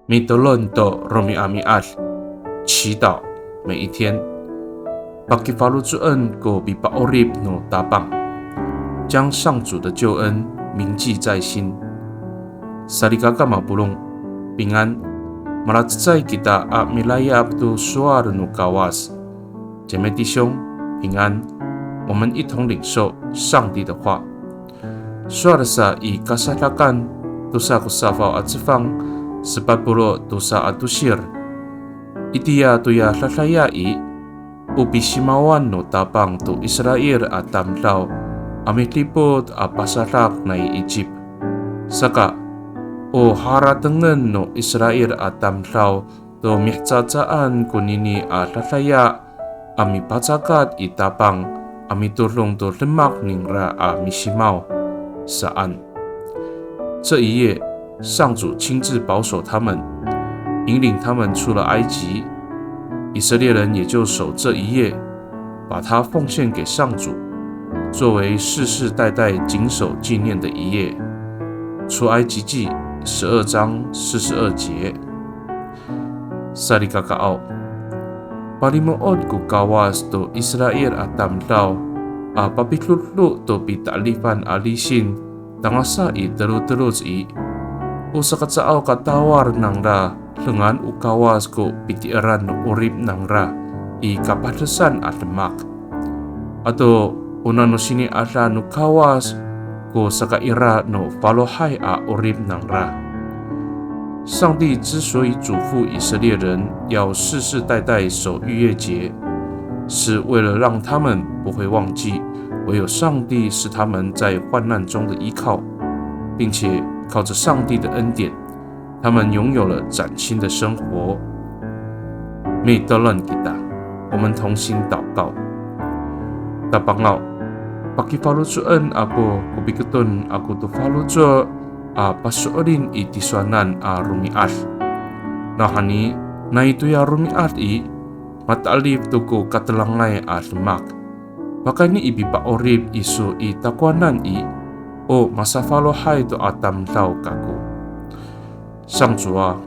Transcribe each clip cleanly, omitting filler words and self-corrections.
Mitolonto Romi Amiat 祈祷每一天。Pakifalujuan go bipaorib no tabang 将上主的救恩铭记在心。Sarigaka mabulong 平安。Malatsai kita amilayab tu suar no kawas 姐妹弟兄平安。我们一同领受上帝的话。Suarasa i kasalakan dosa kusafau atsifang sebab dosa atusir. Itia tuya lalaya ubisimawan no tabang tu Israel atamlaw amitlipod apasalak na Egypt. Saka o haratengen no Israel atamlaw to mihtsadzaan kunini lalaya amipacakat itabang amitulong to lemak ningra amisimaw saan. 这一夜，上主亲自保守他们，引领他们出了埃及。以色列人也就守这一夜，把它奉献给上主，作为世世代代谨守纪念的一夜。出埃及记12章42节。Sarigakaw Palimuod ku kawas to Israel atamlaw papitlutlo to pitalifan alisin tangasa i terus i usakatsaaw katawar nang ra lengan ukawas ko pitiaran urip nang ra i kapatasan at lemak ato unano sini ata no kawas ko sakaira no falohai a urip nang ra。上帝之所以嘱咐以色列人要世世代代守逾越节，是为了让他们不会忘记唯有上帝是他们在患难中的依靠，并且靠着上帝的恩典，他们拥有了崭新的生活。Mitolon kita， 我们同心祷告。Tapangau pakifalujuan ako kubiketun aku tu falujo pasuodin itiswanan rumiat. Nahani na itu ya rumiat matalip tuku katelangai lemak. Makanya ibipa orib isu takwanan o masafalo hai to atam lau kaku。上主啊，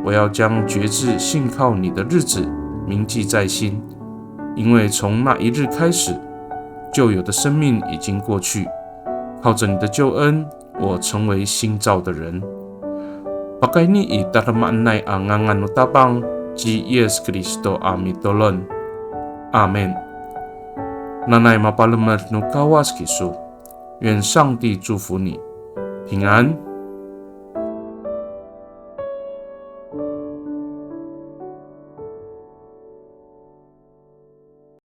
我要将决志信靠你的日子铭记在心，因为从那一日开始，旧有的生命已经过去，靠着你的救恩，我成为新造的人。Pakai ni itaramanay angangan tabang ji Yesus Kristo amitolon. Amen。Nanay mapalamat no kawas kisu，愿上帝祝福你，平安。